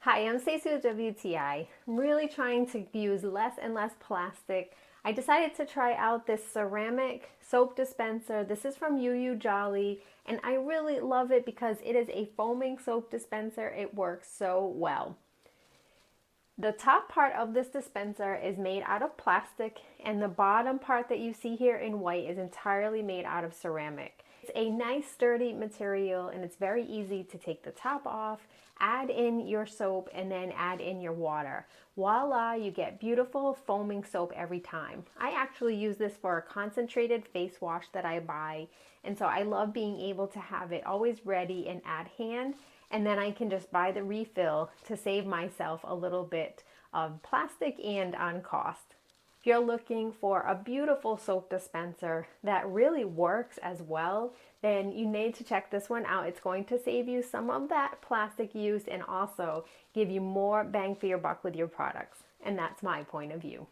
Hi, I'm Stacey with WTI. I'm really trying to use less and less plastic. I decided to try out this ceramic soap dispenser. This is from UUJOLY, and I really love it because it is a foaming soap dispenser. It works so well. The top part of this dispenser is made out of plastic, and the bottom part that you see here in white is entirely made out of ceramic. It's a nice sturdy material, and it's very easy to take the top off, add in your soap, and then add in your water. Voila, you get beautiful foaming soap every time. I actually use this for a concentrated face wash that I buy, and so I love being able to have it always ready and at hand, and then I can just buy the refill to save myself a little bit of plastic and on cost. If you're looking for a beautiful soap dispenser that really works as well, then you need to check this one out. It's going to save you some of that plastic use and also give you more bang for your buck with your products. And that's my point of view.